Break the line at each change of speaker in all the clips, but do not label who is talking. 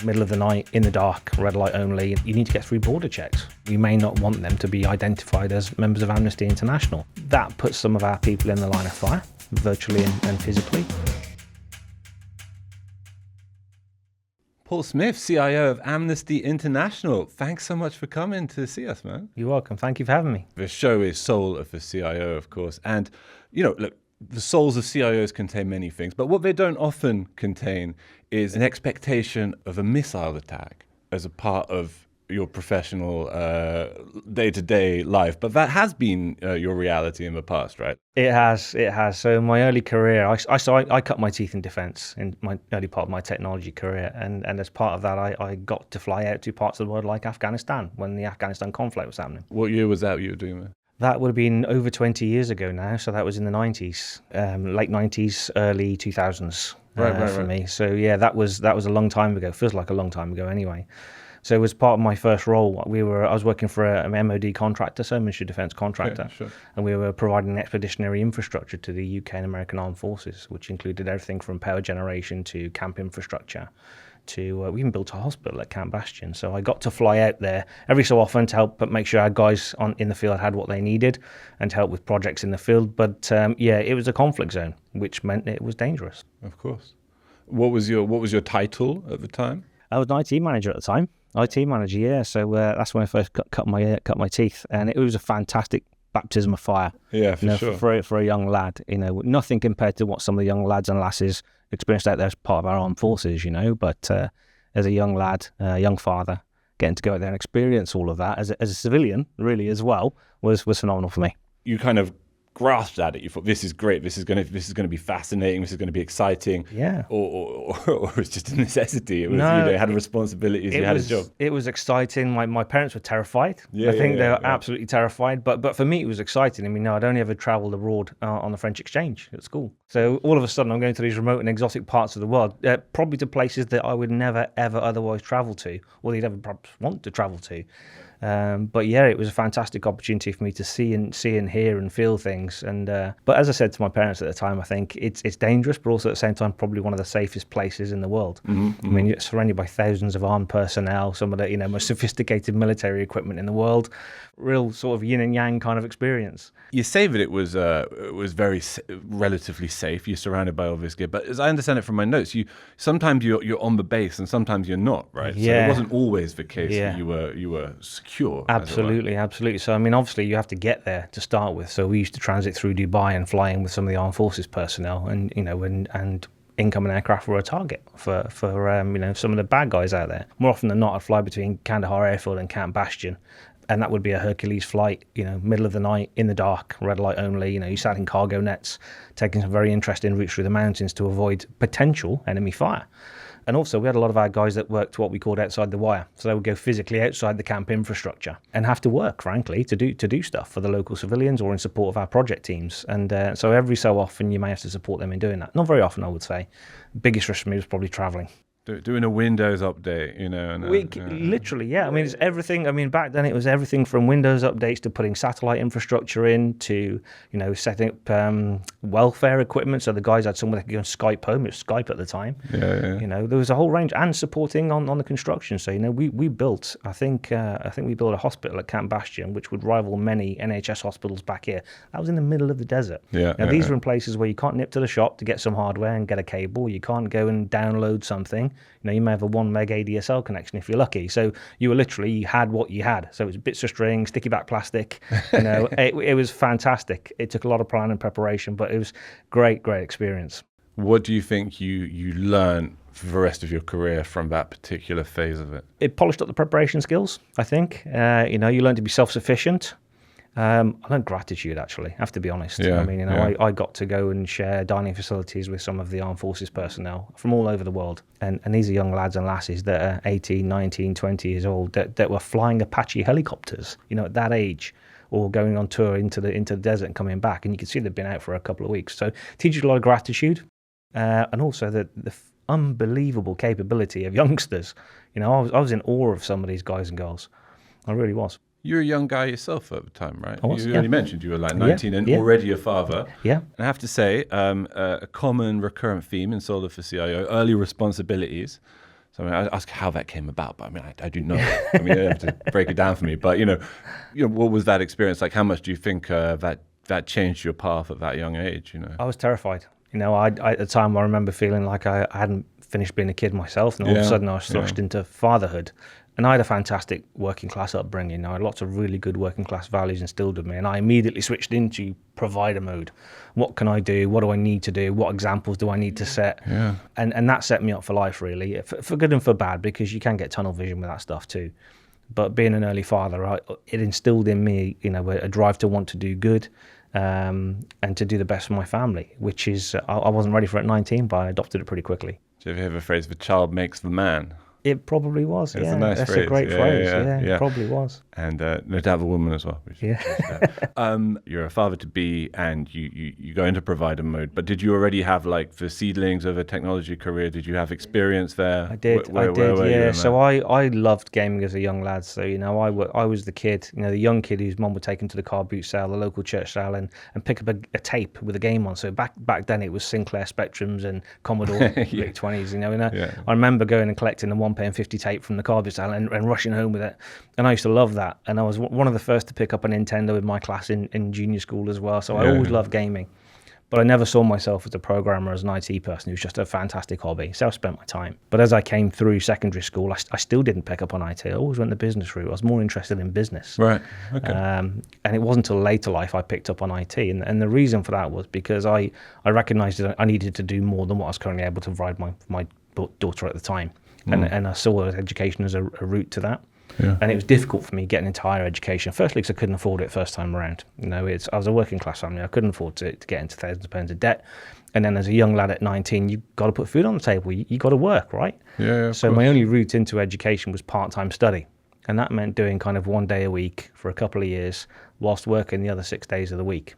middle of the night, in the dark, red light only. You need to get through border checks. You may not want them to be identified as members of Amnesty International. That puts some of our people in the line of fire, virtually and physically.
Paul Smith, CIO of Amnesty International. Thanks so much for coming to see us, man.
You're welcome. Thank you for having me.
The show is Soul of a CIO, of course. And, look, the souls of CIOs contain many things, but what they don't often contain is an expectation of a missile attack as a part of your professional day-to-day life. But that has been your reality in the past, right?
It has. So in my early career, I cut my teeth in defense in my early part of my technology career. And as part of that, I got to fly out to parts of the world like Afghanistan when the Afghanistan conflict was happening.
What year was that you were doing there?
That would have been over 20 years ago now. So that was in the 90s, late 90s, early 2000s for me. So yeah, that was a long time ago. Feels like a long time ago anyway. So as part of my first role, I was working for an MOD contractor, so Ministry of Defence contractor,
Yeah, sure.
and we were providing expeditionary infrastructure to the UK and American Armed Forces, which included everything from power generation to camp infrastructure to we even built a hospital at Camp Bastion. So I got to fly out there every so often to help make sure our guys in the field had what they needed and to help with projects in the field. But it was a conflict zone, which meant it was dangerous.
Of course. What was your title at the time?
I was an IT manager at the time. IT manager, yeah. So that's when I first cut my teeth, and it was a fantastic baptism of fire.
Yeah, sure.
For a young lad, nothing compared to what some of the young lads and lasses experienced out there as part of our armed forces, But as a young lad, young father, getting to go out there and experience all of that as a civilian, really as well, was phenomenal for me.
You kind of grasped at it. You thought, this is great. This is going to be fascinating. This is going to be exciting.
Yeah.
Or it's just a necessity. It was, you had responsibilities. You had a job.
It was exciting. My parents were terrified.
Yeah,
I think they were absolutely terrified. But for me, it was exciting. I mean, I'd only ever travelled abroad on the French exchange at school. So all of a sudden, I'm going to these remote and exotic parts of the world, probably to places that I would never ever otherwise travel to, or they'd ever perhaps want to travel to. But yeah, it was a fantastic opportunity for me to see and hear and feel things. And but as I said to my parents at the time, I think it's dangerous, but also at the same time probably one of the safest places in the world. Mm-hmm. I mean, you're surrounded by thousands of armed personnel, some of the most sophisticated military equipment in the world. Real sort of yin and yang kind of experience.
You say that it was very relatively safe. You're surrounded by all this gear, but as I understand it from my notes, sometimes you're on the base and sometimes you're not, right?
Yeah.
So it wasn't always the case that you were secure.
Absolutely. So I mean, obviously you have to get there to start with. So we used to transit through Dubai and fly in with some of the armed forces personnel, and and incoming aircraft were a target for some of the bad guys out there. More often than not, I'd fly between Kandahar Airfield and Camp Bastion. And that would be a Hercules flight, middle of the night, in the dark, red light only. You sat in cargo nets, taking some very interesting routes through the mountains to avoid potential enemy fire. And also, we had a lot of our guys that worked what we called outside the wire. So they would go physically outside the camp infrastructure and have to work, frankly, to do stuff for the local civilians or in support of our project teams. And so every so often, you may have to support them in doing that. Not very often, I would say. Biggest risk for me was probably traveling.
Doing a Windows update,
Literally, yeah. I mean, it's everything. I mean, back then it was everything from Windows updates to putting satellite infrastructure in to, setting up welfare equipment. So the guys had somewhere they could go and Skype home. It was Skype at the time.
Yeah.
There was a whole range, and supporting on the construction. So, we built, I think we built a hospital at Camp Bastion, which would rival many NHS hospitals back here. That was in the middle of the desert. These were in places where you can't nip to the shop to get some hardware and get a cable. You can't go and download something. You may have a 1 meg ADSL connection if you're lucky. So you had what you had. So it was bits of string, sticky back plastic. It was fantastic. It took a lot of planning and preparation, but it was great experience.
What do you think you learned for the rest of your career from that particular phase of it?
It polished up the preparation skills, I think. You learn to be self-sufficient. I learned gratitude, actually, I have to be honest. I got to go and share dining facilities with some of the armed forces personnel from all over the world. And these are young lads and lasses that are 18, 19, 20 years old that were flying Apache helicopters, at that age, or going on tour into the desert and coming back. And you can see they've been out for a couple of weeks. So it teaches you a lot of gratitude and also the unbelievable capability of youngsters. I was in awe of some of these guys and girls. I really was.
You're a young guy yourself at the time, right?
I was,
you only mentioned you were like 19 and already a father.
Yeah.
And I have to say, a common recurrent theme in Soul of a CIO, early responsibilities. So I mean, I ask how that came about, but I mean, I do know. I mean, you have to break it down for me. But what was that experience like? How much do you think that changed your path at that young age?
I was terrified. I at the time I remember feeling like I hadn't finished being a kid myself, and all of a sudden I was thrust into fatherhood. And I had a fantastic working class upbringing. I had lots of really good working class values instilled in me, and I immediately switched into provider mode. What can I do? What do I need to do? What examples do I need to set?
Yeah.
And that set me up for life, really, for good and for bad, because you can get tunnel vision with that stuff too. But being an early father, it instilled in me, a drive to want to do good, and to do the best for my family, which is, I wasn't ready for it at 19, but I adopted it pretty quickly.
Do you ever hear the phrase, the child makes the man?
It probably was.
It's a nice
That's
phrase.
a great phrase.
Yeah.
It probably was.
And no doubt the woman as well. You're a father-to-be and you go into provider mode, but did you already have like the seedlings of a technology career? Did you have experience there?
I did, yeah. So I loved gaming as a young lad. So, I was the kid, the young kid whose mum would take him to the car boot sale, the local church sale, and pick up a tape with a game on. So back then it was Sinclair Spectrums and Commodore VIC-20s, I remember going and collecting a £1.50 tape from the car boot sale and rushing home with it. And I used to love that. And I was one of the first to pick up a Nintendo in my class in junior school as well. So I always loved gaming. But I never saw myself as a programmer, as an IT person. It was just a fantastic hobby. So I spent my time. But as I came through secondary school, I still didn't pick up on IT. I always went the business route. I was more interested in business.
Right. Okay.
And it wasn't until later life I picked up on IT. And the reason for that was because I recognized that I needed to do more than what I was currently able to provide my daughter at the time. And I saw education as a route to that.
Yeah.
And it was difficult for me getting into higher education. Firstly, because I couldn't afford it first time around. I was a working class family. I couldn't afford to get into thousands of pounds of debt. And then as a young lad at 19, you've got to put food on the table. You got to work, right?
Yeah.
So my only route into education was part-time study. And that meant doing kind of 1 day a week for a couple of years whilst working the other 6 days of the week.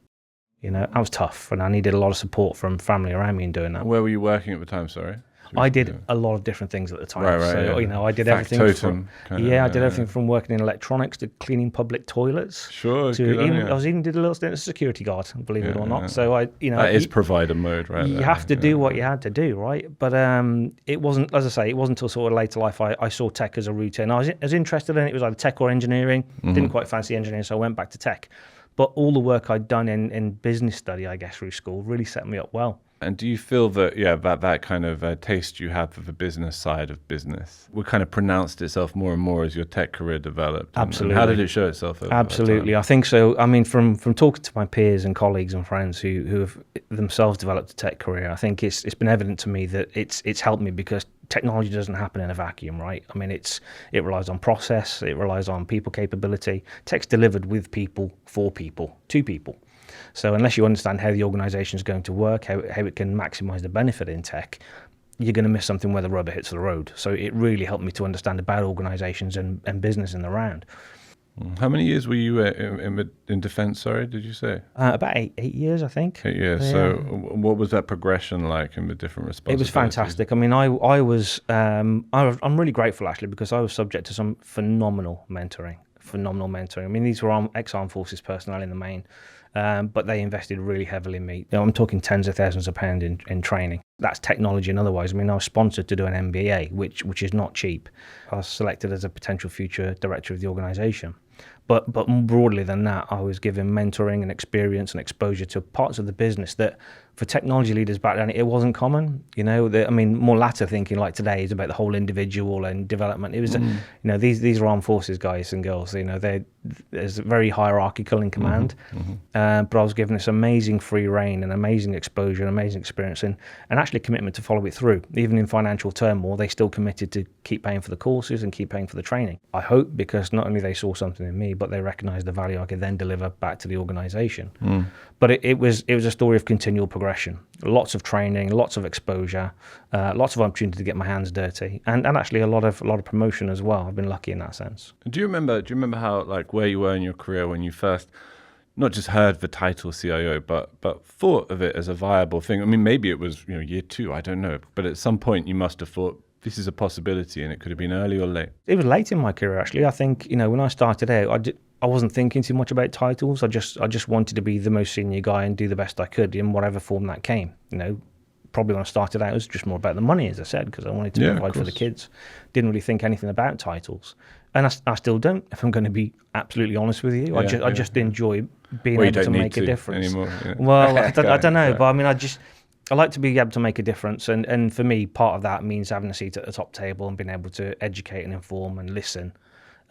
That was tough. And I needed a lot of support from family around me in doing that.
Where were you working at the time, sorry?
I did a lot of different things at the time.
Right,
so, I did
everything
I did everything from working in electronics to cleaning public toilets.
Sure.
I was even did a little stint as a security guard, believe it or not. So
that is provider mode, right?
You have to do what you had to do, right? But it wasn't, as I say, it wasn't until sort of later life I saw tech as a route in. I was interested in it. It was either tech or engineering. Didn't quite fancy engineering, so I went back to tech. But all the work I'd done in business study, I guess, through school really set me up well.
And do you feel that, that kind of taste you have for the business side of business would kind of pronounced itself more and more as your tech career developed?
Absolutely.
And how did it show itself over
Absolutely. I think so. I mean, from talking to my peers and colleagues and friends who have themselves developed a tech career, I think it's been evident to me that it's helped me because technology doesn't happen in a vacuum, right? I mean, it relies on process, it relies on people capability. Tech's delivered with people, for people, to people. So unless you understand how the organization is going to work, how it can maximize the benefit in tech, you're going to miss something where the rubber hits the road. So it really helped me to understand about organizations and business in the round.
How many years were you in defense, sorry, did you say?
About eight years, I think.
8 years. Yeah. So what was that progression like in the different responsibilities?
It was fantastic. I mean, I'm really grateful, actually, because I was subject to some phenomenal mentoring. I mean, these were ex-armed forces personnel in the main. But they invested really heavily in me. I'm talking tens of thousands of pounds in training. That's technology and otherwise. I mean, I was sponsored to do an MBA, which is not cheap. I was selected as a potential future director of the organisation. But more broadly than that, I was given mentoring and experience and exposure to parts of the business that for technology leaders back then, it wasn't common. More latter thinking like today is about the whole individual and development. It was, these are armed forces guys and girls. There's very hierarchical in command. But I was given this amazing free reign and amazing exposure and amazing experience and actually commitment to follow it through. Even in financial turmoil, they still committed to keep paying for the courses and keep paying for the training. I hope because not only they saw something in me, but they recognized the value I could then deliver back to the organization. But it was a story of continual progression, lots of training, lots of exposure, lots of opportunity to get my hands dirty, and actually a lot of promotion as well. I've been lucky in that sense.
Do you remember how, like, where you were in your career when you first not just heard the title CIO, but thought of it as a viable thing? I mean, maybe it was year 2, I don't know, but at some point you must have thought this is a possibility, and it could have been early or late.
It was late in my career, actually. I think when I started out, I wasn't thinking too much about titles. I just wanted to be the most senior guy and do the best I could in whatever form that came. probably when I started out, it was just more about the money, as I said, because I wanted to provide for the kids. Didn't really think anything about titles. And I still don't, if I'm going to be absolutely honest with you. I just enjoy being able to make a difference.
Anymore,
Well, I don't know, but I mean, I like to be able to make a difference. And for me, part of that means having a seat at the top table and being able to educate and inform and listen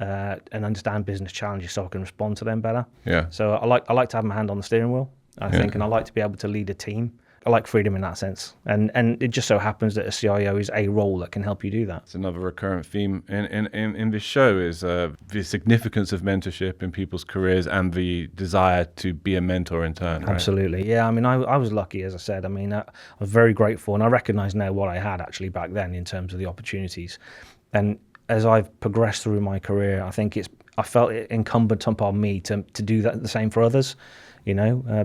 and understand business challenges so I can respond to them better.
Yeah.
So I like to have my hand on the steering wheel, I think, and I like to be able to lead a team. I like freedom in that sense. And it just so happens that a CIO is a role that can help you do that.
It's another recurrent theme in this show is the significance of mentorship in people's careers and the desire to be a mentor in turn. Right?
Absolutely. Yeah, I mean, I was lucky, as I said. I mean, I was very grateful, and I recognise now what I had actually back then in terms of the opportunities. And as I've progressed through my career, I think I felt it incumbent upon me to do that the same for others.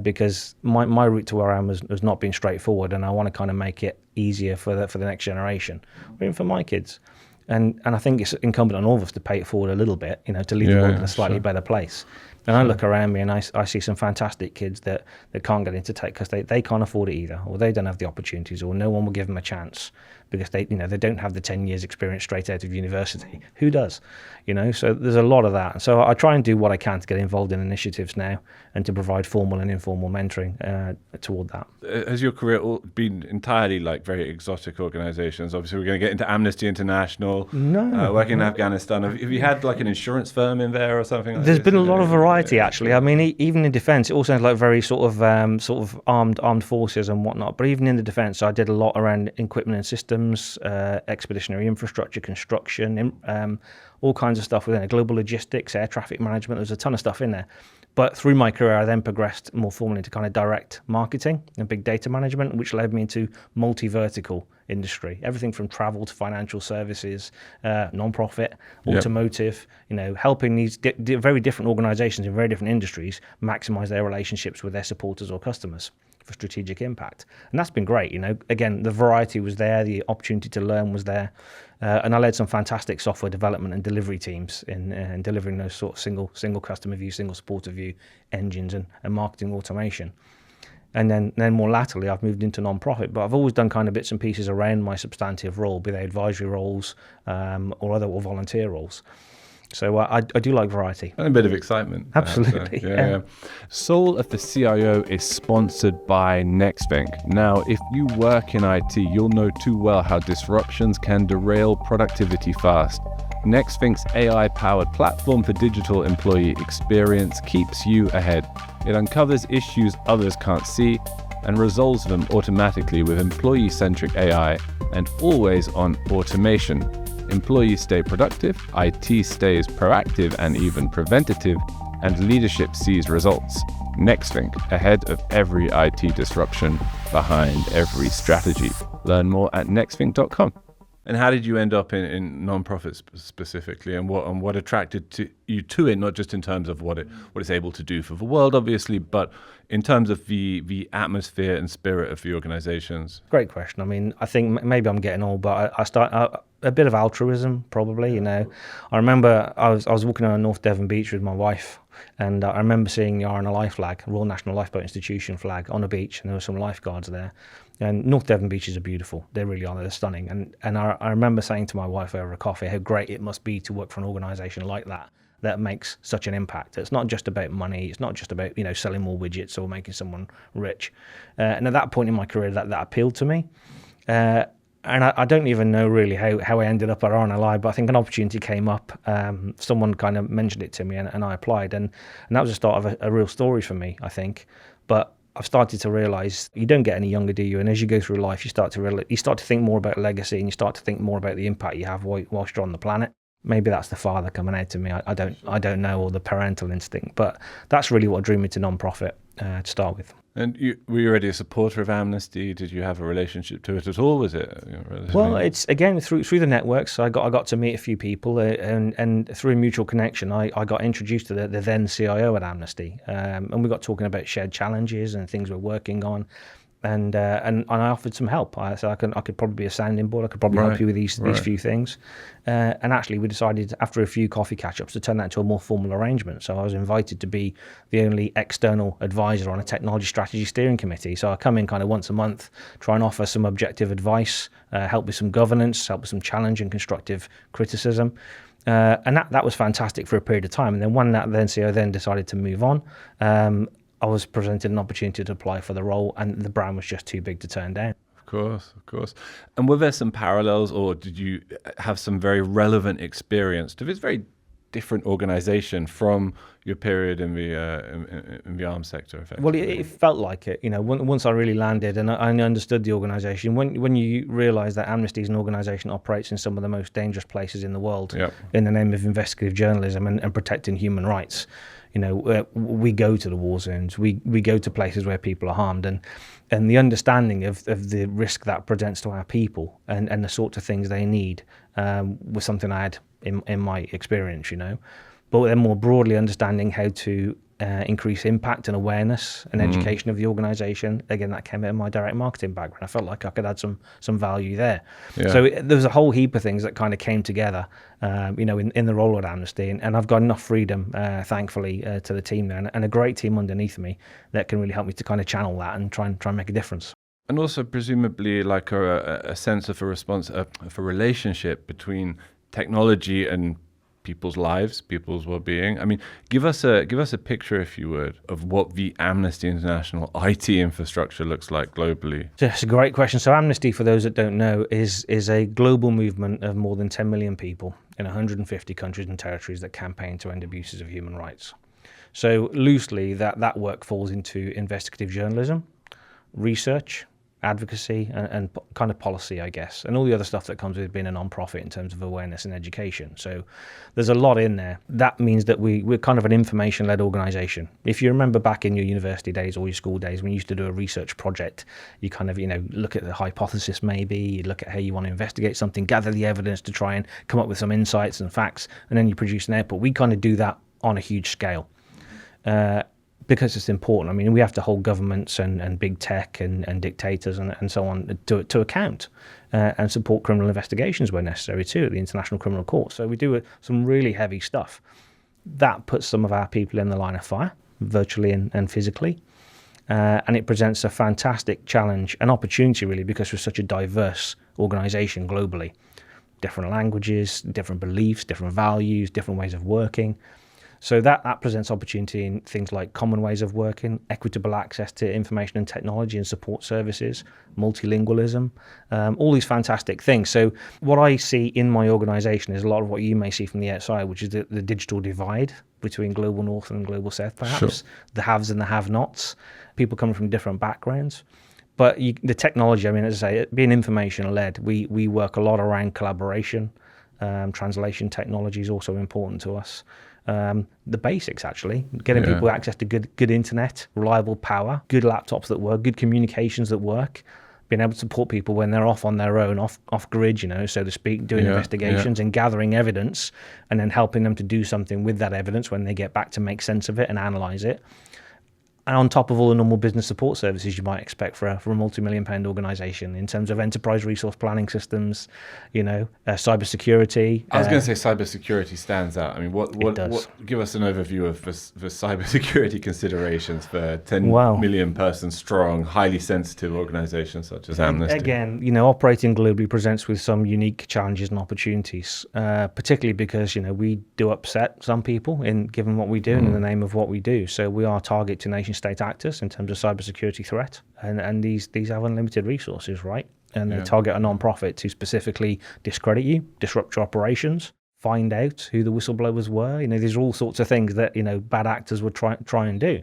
Because my route to where I am has not been straightforward, and I want to kind of make it easier for the next generation, or even for my kids. And I think it's incumbent on all of us to pay it forward a little bit, to leave the world in a slightly better place. And I look around me and I see some fantastic kids that can't get into tech because they can't afford it either, or they don't have the opportunities, or no one will give them a chance because they don't have the 10 years experience straight out of university. Who does? So there's a lot of that. So I try and do what I can to get involved in initiatives now and to provide formal and informal mentoring toward that.
Has your career been entirely like very exotic organizations? Obviously, we're going to get into Amnesty International, working in Afghanistan. Have you had like an insurance firm in there or something like
There's
this?
been a lot of variety, actually. I mean, even in defence, it all sounds like very sort of armed forces and whatnot. But even in the defence, I did a lot around equipment and systems, expeditionary infrastructure, construction, all kinds of stuff within it, global logistics, air traffic management. There's a ton of stuff in there. But through my career, I then progressed more formally into kind of direct marketing and big data management, which led me into multi-vertical industry, everything from travel to financial services, non-profit, automotive, helping these very different organizations in very different industries maximize their relationships with their supporters or customers for strategic impact. And that's been great. Again, the variety was there, the opportunity to learn was there. And I led some fantastic software development and delivery teams in delivering those sort of single customer view, single supporter view engines and marketing automation. And then more latterly, I've moved into non-profit, but I've always done kind of bits and pieces around my substantive role, be they advisory roles or volunteer roles. So I do like variety.
And a bit of excitement.
Absolutely.
Yeah. Soul of the CIO is sponsored by NextThink. Now, if you work in IT, you'll know too well how disruptions can derail productivity fast. NextThink's AI-powered platform for digital employee experience keeps you ahead. It uncovers issues others can't see and resolves them automatically with employee-centric AI and always-on automation. Employees stay productive, IT stays proactive and even preventative, and leadership sees results. NextThink, ahead of every IT disruption, behind every strategy. Learn more at nextthink.com. And how did you end up in non-profits specifically, and what attracted you to it, not just in terms of what it's able to do for the world, obviously, but in terms of the atmosphere and spirit of the organizations?
Great question. I mean, I think maybe I'm getting old, but I start a bit of altruism, probably. I remember I was walking on a North Devon beach with my wife, and I remember seeing the RNLI flag, Royal National Lifeboat Institution flag, on a beach, and there were some lifeguards there. And North Devon beaches are beautiful. They really are. They're stunning. And I remember saying to my wife over a coffee how great it must be to work for an organisation like that makes such an impact. It's not just about money. It's not just about selling more widgets or making someone rich. And at that point in my career, that appealed to me. And I don't even know really how I ended up at RNLI, but I think an opportunity came up. Someone kind of mentioned it to me, and I applied. And that was the start of a real story for me, I think. But I've started to realise you don't get any younger, do you? And as you go through life, you start to think more about legacy, and you start to think more about the impact you have whilst you're on the planet. Maybe that's the father coming out to me. I don't know, or the parental instinct, but that's really what drew me to non-profit to start with.
And were you already a supporter of Amnesty? Did you have a relationship to it at all? Was it?
Well, it's again through the networks. I got to meet a few people, and through a mutual connection, I got introduced to the then CIO at Amnesty, and we got talking about shared challenges and things we're working on. and I offered some help. I said I could probably be a sounding board. I could probably help you with these few things. And actually, we decided after a few coffee catch-ups to turn that into a more formal arrangement. So I was invited to be the only external advisor on a technology strategy steering committee. So I come in kind of once a month, try and offer some objective advice, help with some governance, help with some challenge and constructive criticism. And that was fantastic for a period of time. And then when that CEO then decided to move on, I was presented an opportunity to apply for the role, and the brand was just too big to turn down.
Of course. And were there some parallels, or did you have some very relevant experience to this very different organization from your period in the arms sector, effectively?
Well, it felt like it. Once I really landed and I understood the organization, when you realize that Amnesty as an organization operates in some of the most dangerous places in the world, in the name of investigative journalism and protecting human rights. We go to the war zones, we go to places where people are harmed, and the understanding of the risk that presents to our people and the sorts of things they need was something I had in my experience, But then more broadly understanding how to increase impact and awareness and education of the organization. Again, that came out of my direct marketing background. I felt like I could add some value there. So there was a whole heap of things that kind of came together, in the role at Amnesty. And I've got enough freedom, thankfully, to the team there, and a great team underneath me that can really help me to kind of channel that and try and make a difference.
And also presumably like a sense of of a relationship between technology and people's lives, people's well-being. I mean, give us a picture, if you would, of what the Amnesty International IT infrastructure looks like globally.
That's a great question. So Amnesty, for those that don't know, is a global movement of more than 10 million people in 150 countries and territories that campaign to end abuses of human rights. So loosely, that work falls into investigative journalism, research, advocacy, and kind of policy, I guess, and all the other stuff that comes with being a non-profit in terms of awareness and education. So there's a lot in there. That means that we're kind of an information-led organization. If you remember back in your university days or your school days when you used to do a research project, you kind of, look at the hypothesis maybe, you look at how you want to investigate something, gather the evidence to try and come up with some insights and facts, and then you produce an output. We kind of do that on a huge scale. Because it's important. I mean, we have to hold governments and big tech and dictators and so on to account and support criminal investigations where necessary too at the International Criminal Court. So we do some really heavy stuff. That puts some of our people in the line of fire, virtually and physically. And it presents a fantastic challenge and opportunity, really, because we're such a diverse organization globally. Different languages, different beliefs, different values, different ways of working. So that presents opportunity in things like common ways of working, equitable access to information and technology and support services, multilingualism, all these fantastic things. So what I see in my organization is a lot of what you may see from the outside, which is the digital divide between global north and global south, perhaps, the haves and the have-nots, people coming from different backgrounds. But the technology, I mean, as I say, being information-led, we work a lot around collaboration. Translation technology is also important to us. The basics, actually, getting people access to good internet, reliable power, good laptops that work, good communications that work, being able to support people when they're off on their own, off grid, so to speak, doing investigations and gathering evidence, and then helping them to do something with that evidence when they get back to make sense of it and analyze it. And on top of all the normal business support services you might expect for a multi-million-pound organisation in terms of enterprise resource planning systems, cybersecurity.
I was going to say cybersecurity stands out. I mean, what give us an overview of the cybersecurity considerations for 10 million person strong, highly sensitive organisations such as Amnesty?
Again, operating globally presents with some unique challenges and opportunities, particularly because, we do upset some people given what we do and in the name of what we do. So we are target to nation-state actors in terms of cybersecurity threat, and these have unlimited resources, right? And they target a non-profit to specifically discredit you, disrupt your operations, find out who the whistleblowers were. These are all sorts of things that bad actors would try and do.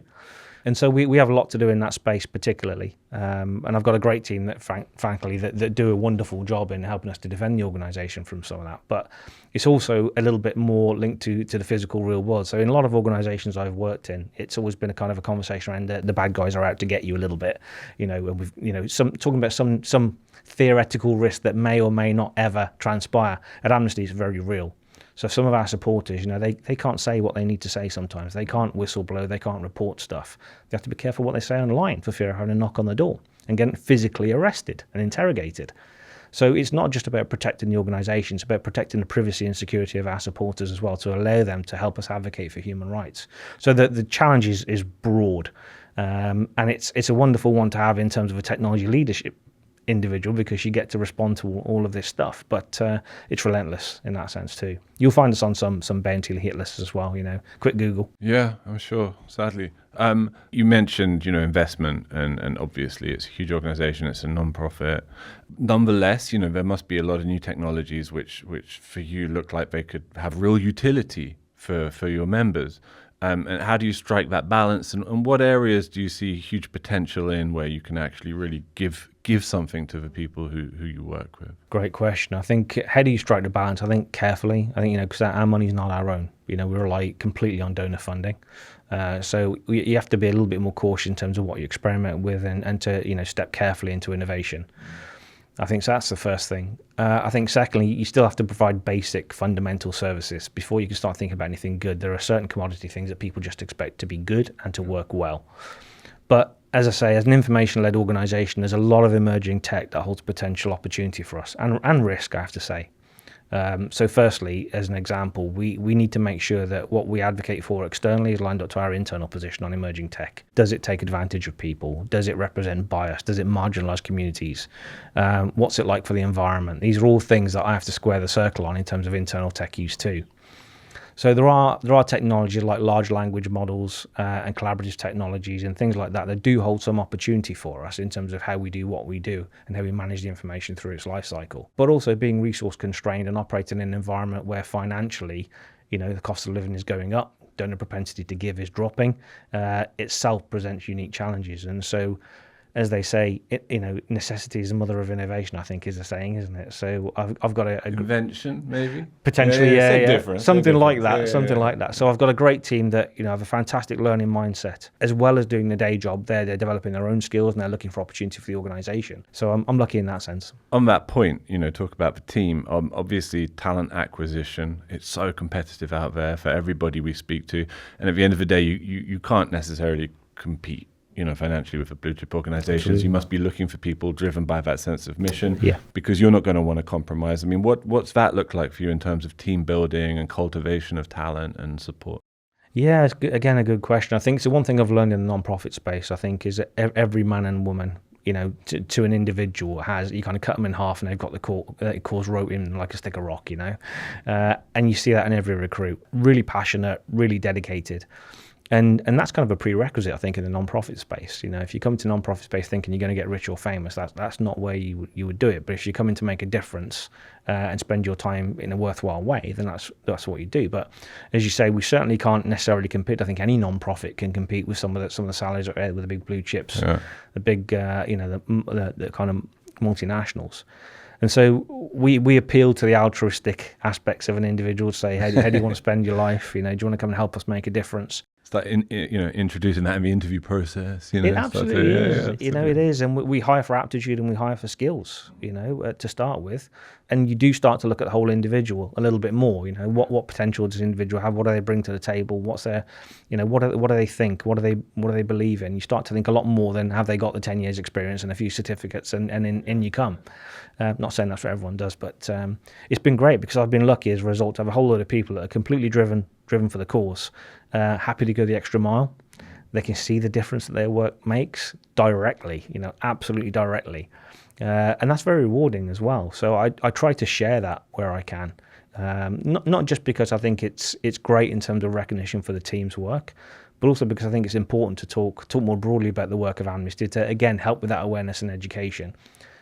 And so we have a lot to do in that space particularly. And I've got a great team that, frankly, that do a wonderful job in helping us to defend the organisation from some of that. But it's also a little bit more linked to the physical real world. So in a lot of organisations I've worked in, it's always been a kind of a conversation around the bad guys are out to get you a little bit. And we've, talking about some theoretical risk that may or may not ever transpire. At Amnesty, it's very real. So some of our supporters, they can't say what they need to say sometimes. They can't whistleblow, they can't report stuff. They have to be careful what they say online for fear of having a knock on the door. and getting physically arrested and interrogated. So it's not just about protecting the organisation, it's about protecting the privacy and security of our supporters as well, to allow them to help us advocate for human rights. So the challenge is broad, and it's a wonderful one to have in terms of a technology leadership individual, because you get to respond to all of this stuff, but it's relentless in that sense too. You'll find us on some bounty hit lists as well, quick Google.
Yeah, I'm sure, sadly. You mentioned, investment, and obviously it's a huge organization, it's a non-profit. Nonetheless, there must be a lot of new technologies which for you look like they could have real utility for your members. And how do you strike that balance, and what areas do you see huge potential in where you can actually really give something to the people who you work with?
Great question. I think, how do you strike the balance? I think carefully. I think, because our money's not our own. We rely completely on donor funding. So you have to be a little bit more cautious in terms of what you experiment with, and to, step carefully into innovation. I think so. That's the first thing. I think secondly, you still have to provide basic fundamental services before you can start thinking about anything good. There are certain commodity things that people just expect to be good and to work well. But as I say, as an information-led organization, there's a lot of emerging tech that holds potential opportunity for us, and risk, I have to say. So firstly, as an example, we need to make sure that what we advocate for externally is lined up to our internal position on emerging tech. Does it take advantage of people? Does it represent bias? Does it marginalize communities? What's it like for the environment? These are all things that I have to square the circle on in terms of internal tech use too. So there are technologies like large language models and collaborative technologies and things like that do hold some opportunity for us in terms of how we do what we do and how we manage the information through its life cycle. But also being resource constrained and operating in an environment where financially, the cost of living is going up, donor propensity to give is dropping, itself presents unique challenges. And so, as they say, necessity is the mother of innovation, I think is the saying, isn't it? So I've got a
invention, maybe?
Potentially, something like that,
like
that. So I've got a great team that, have a fantastic learning mindset, as well as doing the day job. They're developing their own skills and they're looking for opportunity for the organization. So I'm lucky in that sense.
On that point, talk about the team. Obviously, talent acquisition, it's so competitive out there for everybody we speak to. And at the end of the day, you can't necessarily compete financially with the blue chip organizations. Absolutely. You must be looking for people driven by that sense of mission, because you're not going to want to compromise. I mean, what's that look like for you in terms of team building and cultivation of talent and support?
Yeah, it's again a good question. I think it's the one thing I've learned in the non-profit space, I think, is that every man and woman, to an individual you kind of cut them in half and they've got the cause wrote in like a stick of rock, and you see that in every recruit. Really passionate, really dedicated. And that's kind of a prerequisite, I think, in the non-profit space. If you come to non-profit space thinking you're going to get rich or famous, that's not where you would do it. But if you come in to make a difference and spend your time in a worthwhile way, then that's what you do. But as you say, we certainly can't necessarily compete. I think any non-profit can compete with some of the salaries that are with the big blue chips, the big, the kind of multinationals. And so we appeal to the altruistic aspects of an individual to say, hey, how do you want to spend your life? Do you want to come and help us make a difference?
Start introducing that in the interview process.
It absolutely is. It is. And we hire for aptitude and we hire for skills, to start with. And you do start to look at the whole individual a little bit more. What potential does the individual have? What do they bring to the table? What's their, what do they think? What do they believe in? You start to think a lot more than have they got the 10 years experience and a few certificates and in you come. Not saying that's what everyone does, but it's been great because I've been lucky as a result to have a whole load of people that are completely driven for the cause, happy to go the extra mile. They can see the difference that their work makes directly, absolutely directly. And that's very rewarding as well. So I try to share that where I can. Not just because I think it's great in terms of recognition for the team's work, but also because I think it's important to talk more broadly about the work of Amnesty to, again, help with that awareness and education.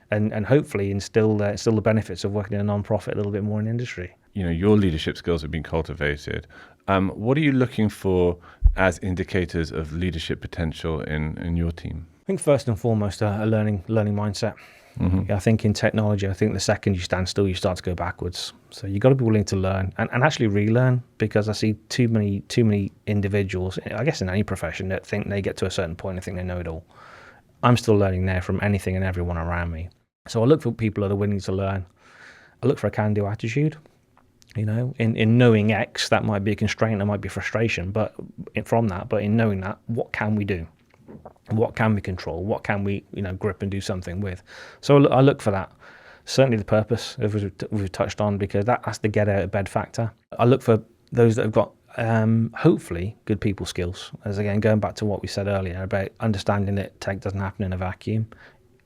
And hopefully instill the benefits of working in a non-profit a little bit more in industry.
Your leadership skills have been cultivated. What are you looking for as indicators of leadership potential in your team?
I think first and foremost, a learning mindset. Mm-hmm. I think in technology, the second you stand still, you start to go backwards. So you've got to be willing to learn and actually relearn, because I see too many individuals, I guess in any profession, that think they get to a certain point and think they know it all. I'm still learning there from anything and everyone around me. So I look for people that are willing to learn. I look for a can-do attitude. In knowing X, that might be a constraint, that might be frustration, but in knowing that, what can we do? What can we control? What can we, grip and do something with? So I look for that. Certainly the purpose, as we've touched on, because that's the get out of bed factor. I look for those that have got hopefully good people skills. As again, going back to what we said earlier about understanding that tech doesn't happen in a vacuum.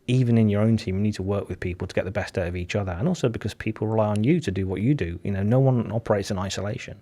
Even in your own team, you need to work with people to get the best out of each other, and also because people rely on you to do what you do. No one operates in isolation.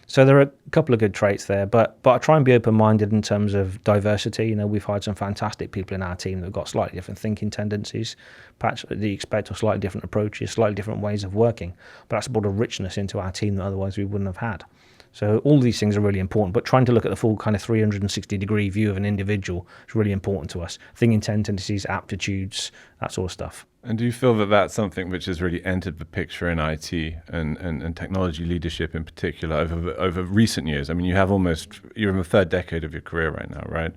So there are a couple of good traits there, but I try and be open-minded in terms of diversity. We've hired some fantastic people in our team that have got slightly different thinking tendencies, perhaps that you expect, or slightly different approaches, slightly different ways of working. But that's brought a richness into our team that otherwise we wouldn't have had. So all these things are really important, but trying to look at the full kind of 360-degree view of an individual is really important to us. Thinking tendencies, aptitudes, that sort of stuff.
And do you feel that that's something which has really entered the picture in IT and technology leadership in particular over recent years? I mean, you're in the third decade of your career right now, right?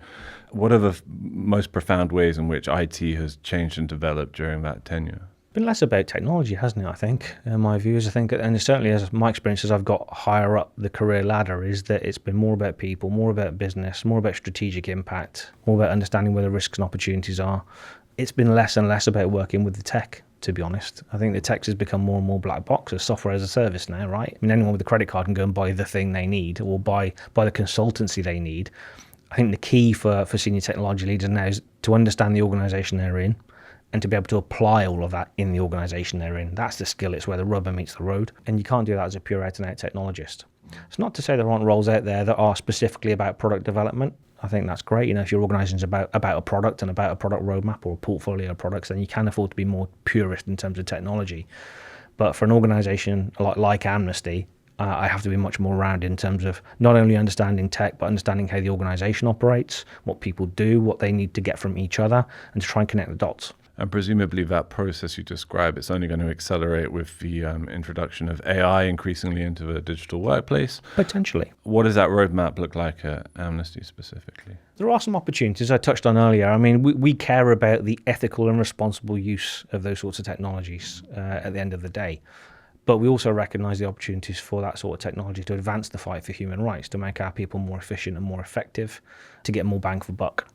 What are the most profound ways in which IT has changed and developed during that tenure?
Been less about technology, hasn't it? I think, in my views, and certainly as my experience as I've got higher up the career ladder, is that it's been more about people, more about business, more about strategic impact, more about understanding where the risks and opportunities are. It's been less and less about working with the tech, to be honest. I think the tech has become more and more black box as software as a service now, right? I mean, anyone with a credit card can go and buy the thing they need, or buy the consultancy they need. I think the key for senior technology leaders now is to understand the organization they're in, and to be able to apply all of that in the organization they're in. That's the skill. It's where the rubber meets the road. And you can't do that as a pure out-and-out technologist. It's not to say there aren't roles out there that are specifically about product development. I think that's great. If your organization's about a product and about a product roadmap or a portfolio of products, then you can afford to be more purist in terms of technology. But for an organization like Amnesty, I have to be much more rounded in terms of not only understanding tech, but understanding how the organization operates, what people do, what they need to get from each other, and to try and connect the dots.
And presumably that process you describe, it's only going to accelerate with the introduction of AI increasingly into the digital workplace.
Potentially.
What does that roadmap look like at Amnesty specifically?
There are some opportunities I touched on earlier. I mean, we care about the ethical and responsible use of those sorts of technologies at the end of the day. But we also recognise the opportunities for that sort of technology to advance the fight for human rights, to make our people more efficient and more effective, to get more bang for buck.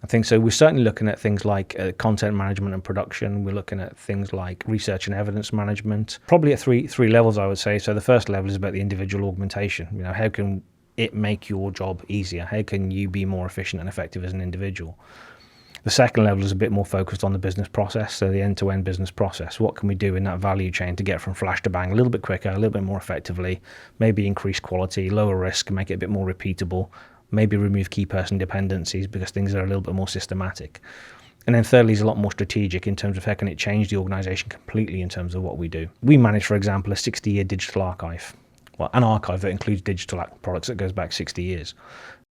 I think so. We're certainly looking at things like content management and production. We're looking at things like research and evidence management, probably at three levels, I would say. So the first level is about the individual augmentation. How can it make your job easier? How can you be more efficient and effective as an individual? The second level is a bit more focused on the business process, so the end-to-end business process. What can we do in that value chain to get from flash to bang a little bit quicker, a little bit more effectively, maybe increase quality, lower risk, make it a bit more repeatable, maybe remove key person dependencies because things are a little bit more systematic. And then thirdly is a lot more strategic in terms of how can it change the organization completely in terms of what we do. We manage, for example, a 60-year digital archive. Well, an archive that includes digital products that goes back 60 years.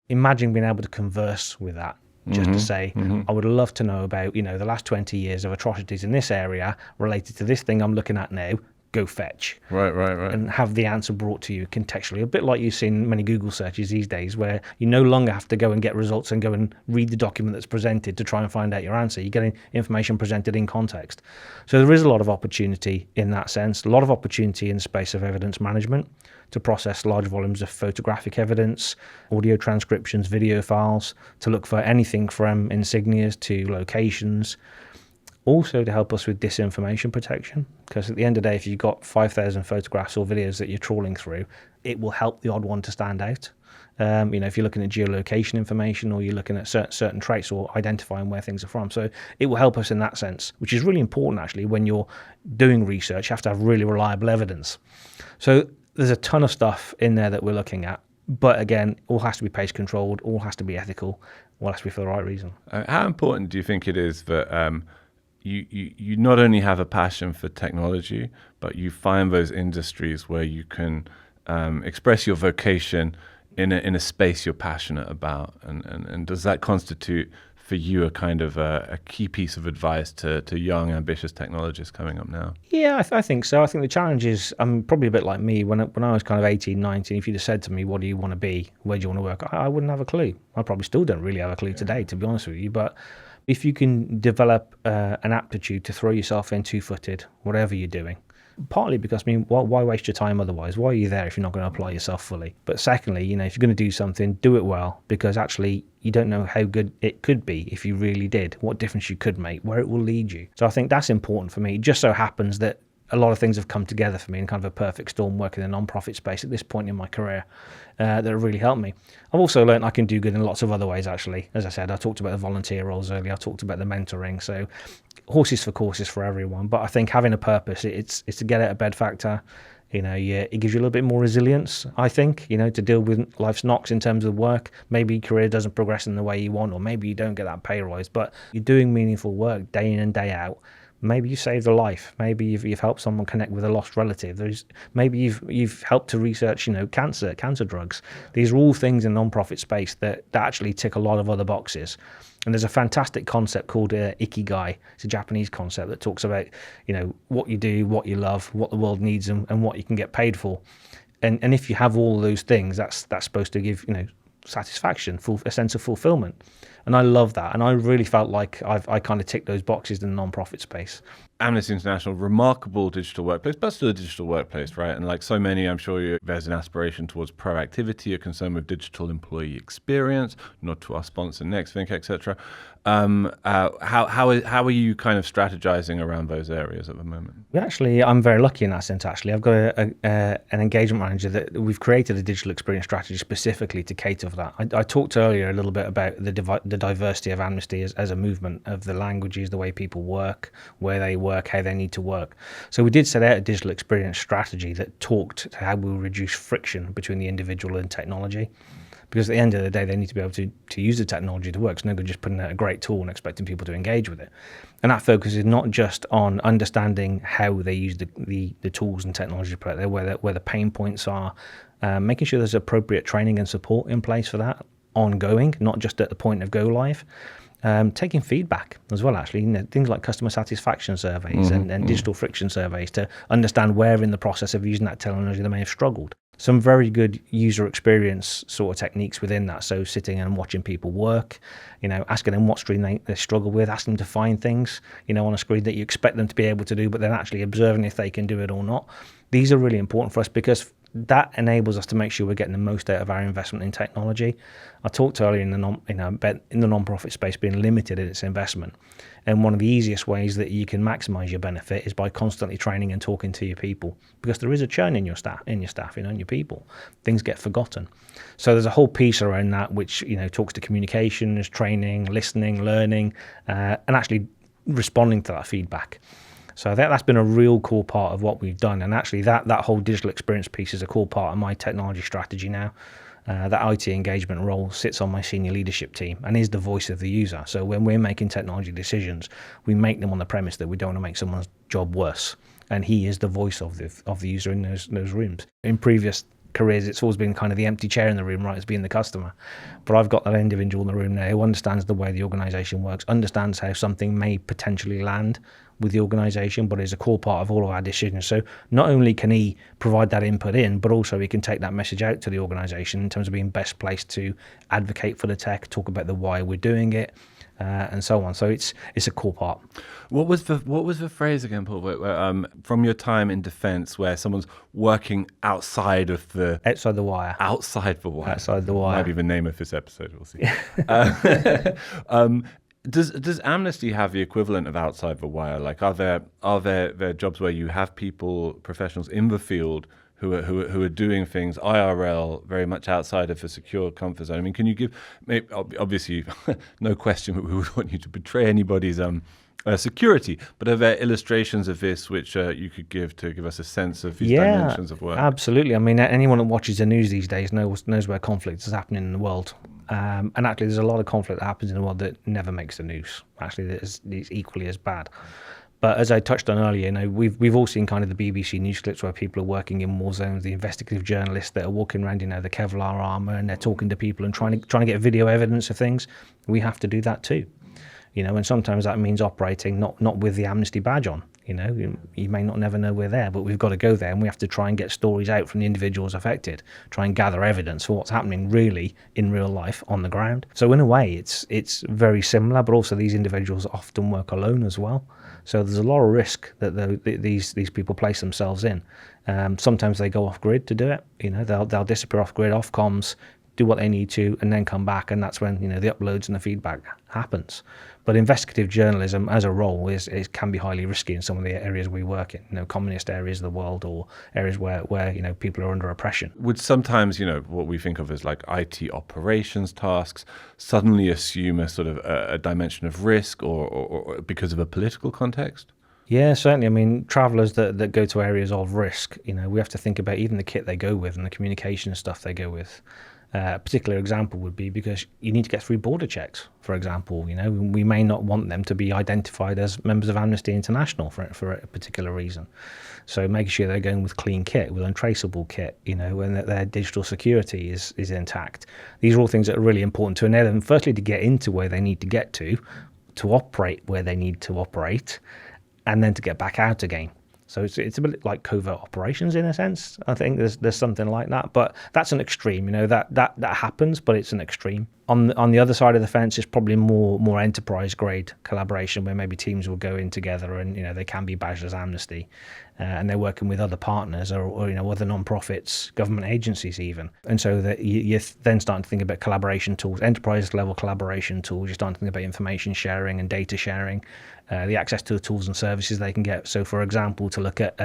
Imagine being able to converse with that. Just to say, I would love to know about, the last 20 years of atrocities in this area related to this thing I'm looking at now. Go fetch.
Right.
And have the answer brought to you contextually. A bit like you see in many Google searches these days, where you no longer have to go and get results and go and read the document that's presented to try and find out your answer. You're getting information presented in context. So there is a lot of opportunity in that sense, a lot of opportunity in the space of evidence management to process large volumes of photographic evidence, audio transcriptions, video files, to look for anything from insignias to locations. Also to help us with disinformation protection, because at the end of the day, if you've got 5,000 photographs or videos that you're trawling through, it will help the odd one to stand out. If you're looking at geolocation information or you're looking at certain traits or identifying where things are from. So it will help us in that sense, which is really important actually when you're doing research. You have to have really reliable evidence. So there's a ton of stuff in there that we're looking at. But again, all has to be pace controlled, all has to be ethical, all has to be for the right reason.
How important do you think it is that you not only have a passion for technology, but you find those industries where you can express your vocation in a space you're passionate about, and does that constitute for you a kind of a key piece of advice to young, ambitious technologists coming up now?
Yeah, I think so. I think the challenge is, I'm probably a bit like me. When I was kind of 18, 19, if you'd have said to me, what do you want to be? Where do you want to work? I wouldn't have a clue. I probably still don't really have a clue today, to be honest with you. But if you can develop an aptitude to throw yourself in two-footed, whatever you're doing, Partly because, I mean, why waste your time otherwise? Why are you there if you're not going to apply yourself fully? But secondly, you know, if you're going to do something, do it well, because actually you don't know how good it could be if you really did, what difference you could make, where it will lead you. So I think that's important for me. It just so happens that a lot of things have come together for me in kind of a perfect storm working in the non-profit space at this point in my career that have really helped me. I've also learned I can do good in lots of other ways, actually. As I said, I talked about the volunteer roles earlier. I talked about the mentoring. So horses for courses for everyone. But I think having a purpose, it's to get out of bed factor. You know, it gives you a little bit more resilience, I think, you know, to deal with life's knocks in terms of work. Maybe career doesn't progress in the way you want, or maybe you don't get that pay rise, but you're doing meaningful work day in and day out. Maybe you saved a life. Maybe you've helped someone connect with a lost relative. Maybe you've helped to research, you know, cancer drugs. These are all things in the non-profit space that actually tick a lot of other boxes. And there's a fantastic concept called ikigai. It's a Japanese concept that talks about, you know, what you do, what you love, what the world needs, and what you can get paid for. And if you have all of those things, that's supposed to give, you know, satisfaction, a sense of fulfillment. And I love that. And I really felt like I kind of ticked those boxes in the non-profit space.
Amnesty International, remarkable digital workplace, but still a digital workplace, right? And like so many, I'm sure there's an aspiration towards proactivity, a concern with digital employee experience, not to our sponsor Nextvink, etc. How are you kind of strategizing around those areas at the moment?
I'm very lucky in that sense, actually. I've got an engagement manager that we've created a digital experience strategy specifically to cater for that. I talked earlier a little bit about the diversity of Amnesty as a movement, of the languages, the way people work, where they work, how they need to work. So we did set out a digital experience strategy that talked to how we reduce friction between the individual and technology. Because at the end of the day, they need to be able to use the technology to work. So no good just putting out a great tool and expecting people to engage with it. And that focus is not just on understanding how they use the tools and technology, where the pain points are, making sure there's appropriate training and support in place for that, ongoing, not just at the point of go live. Taking feedback as well, actually, you know, things like customer satisfaction surveys and digital friction surveys to understand where in the process of using that technology they may have struggled. Some very good user experience sort of techniques within that. So sitting and watching people work, you know, asking them what screen they struggle with, asking them to find things, you know, on a screen that you expect them to be able to do, but then actually observing if they can do it or not. These are really important for us because that enables us to make sure we're getting the most out of our investment in technology. I talked earlier in the non-profit space being limited in its investment, and one of the easiest ways that you can maximize your benefit is by constantly training and talking to your people, because there is a churn in your staff, you know, in your people. Things get forgotten. So there's a whole piece around that which, you know, talks to communications, training, listening, learning, and actually responding to that feedback. So that's been a real core part of what we've done. And actually that whole digital experience piece is a core part of my technology strategy now. That IT engagement role sits on my senior leadership team and is the voice of the user. So when we're making technology decisions, we make them on the premise that we don't want to make someone's job worse. And he is the voice of the user in those rooms. In previous careers, it's always been kind of the empty chair in the room, right, as being the customer. But I've got that individual in the room now who understands the way the organization works, understands how something may potentially land with the organization, but is a core part of all of our decisions. So not only can he provide that input in, but also he can take that message out to the organization in terms of being best placed to advocate for the tech, talk about the why we're doing it, and so on. So it's a core part.
What was the phrase again, Paul? Where, from your time in defence, where someone's working outside the wire.
Outside the wire.
Outside the wire. Might be the name of this episode. We'll see. Does Amnesty have the equivalent of outside the wire? Like, are there jobs where you have professionals in the field who are doing things IRL, very much outside of a secure comfort zone? I mean, can you give? Obviously, no question, we would want you to betray anybody's security. But are there illustrations of this which you could give to give us a sense of these dimensions of work?
Absolutely. I mean, anyone that watches the news these days knows where conflict is happening in the world. And actually, there's a lot of conflict that happens in the world that never makes the news. Actually, it's equally as bad. But as I touched on earlier, you know, we've all seen kind of the BBC news clips where people are working in war zones, the investigative journalists that are walking around, you know, the Kevlar armor, and they're talking to people and trying to get video evidence of things. We have to do that too, you know, and sometimes that means operating not with the Amnesty badge on. You know, you may not never know we're there, but we've got to go there, and we have to try and get stories out from the individuals affected, try and gather evidence for what's happening really in real life on the ground. So in a way, it's very similar, but also these individuals often work alone as well. So there's a lot of risk that these people place themselves in. Sometimes they go off grid to do it. They'll disappear off grid, off comms, do what they need to, and then come back, and that's when the uploads and the feedback happens. But investigative journalism as a role can be highly risky in some of the areas we work in, communist areas of the world, or areas where people are under oppression.
Would sometimes, what we think of as like IT operations tasks suddenly assume a sort of a dimension of risk or because of a political context?
Yeah, certainly. I mean, travelers that go to areas of risk, we have to think about even the kit they go with and the communication stuff they go with. A particular example would be because you need to get through border checks, for example. We may not want them to be identified as members of Amnesty International for a particular reason. So making sure they're going with clean kit, with untraceable kit, and that their digital security is intact. These are all things that are really important to enable them, firstly, to get into where they need to get to operate where they need to operate, and then to get back out again. So it's a bit like covert operations in a sense. I think there's something like that, but that's an extreme. That happens, but it's an extreme. On the other side of the fence is probably more enterprise grade collaboration, where maybe teams will go in together and they can be badged as Amnesty, and they're working with other partners or other non-profits, government agencies even. And so that you're then starting to think about collaboration tools, enterprise level collaboration tools. You're starting to think about information sharing and data sharing, the access to the tools and services they can get. So, for example, to look at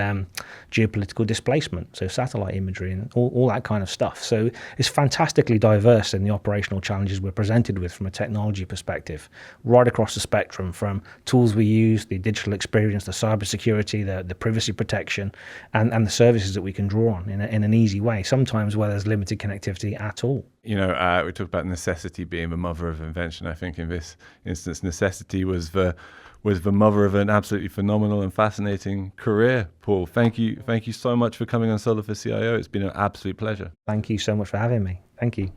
geopolitical displacement, so satellite imagery and all that kind of stuff. So it's fantastically diverse in the operational challenges we're presented with from a technology perspective, right across the spectrum, from tools we use, the digital experience, the cybersecurity, the privacy protection, and the services that we can draw on in an easy way, sometimes where there's limited connectivity at all.
We talked about necessity being the mother of invention. I think in this instance, necessity was the mother of an absolutely phenomenal and fascinating career. Paul, thank you so much for coming on Solo for CIO. It's been an absolute pleasure.
Thank you so much for having me. Thank you.